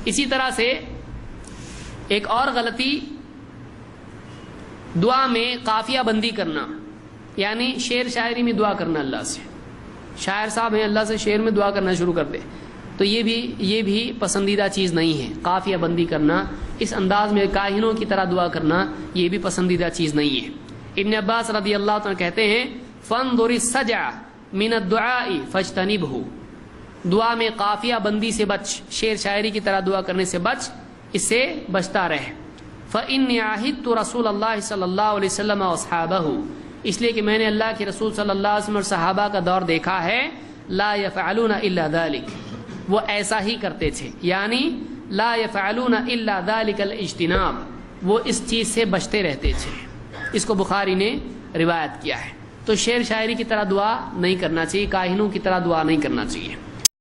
اسی طرح سے ایک اور غلطی دعا میں قافیہ بندی کرنا، یعنی شعر شاعری میں دعا کرنا اللہ سے. شاعر صاحب ہیں، اللہ سے شعر میں دعا کرنا شروع کر دے تو یہ بھی پسندیدہ چیز نہیں ہے. قافیہ بندی کرنا، اس انداز میں کاہنوں کی طرح دعا کرنا، یہ بھی پسندیدہ چیز نہیں ہے. ابن عباس رضی اللہ عنہ کہتے ہیں فانظر السجع من الدعاء فاجتنبه، دعا میں قافیہ بندی سے بچ، شعر شاعری کی طرح دعا کرنے سے بچ، اس سے بچتا رہ. فإني عاهدت رسول اللہ صلی اللہ علیہ وسلم واصحابہ، اس لیے کہ میں نے اللہ کے رسول صلی اللہ علیہ وسلم اور صحابہ کا دور دیکھا ہے، لا يفعلون الا ذلك، وہ ایسا ہی کرتے تھے، یعنی لا يفعلون الا ذلك الاجتناب، وہ اس چیز سے بچتے رہتے تھے. اس کو بخاری نے روایت کیا ہے. تو شعر شاعری کی طرح دعا نہیں کرنا چاہیے، کاہنوں کی طرح دعا نہیں کرنا چاہیے.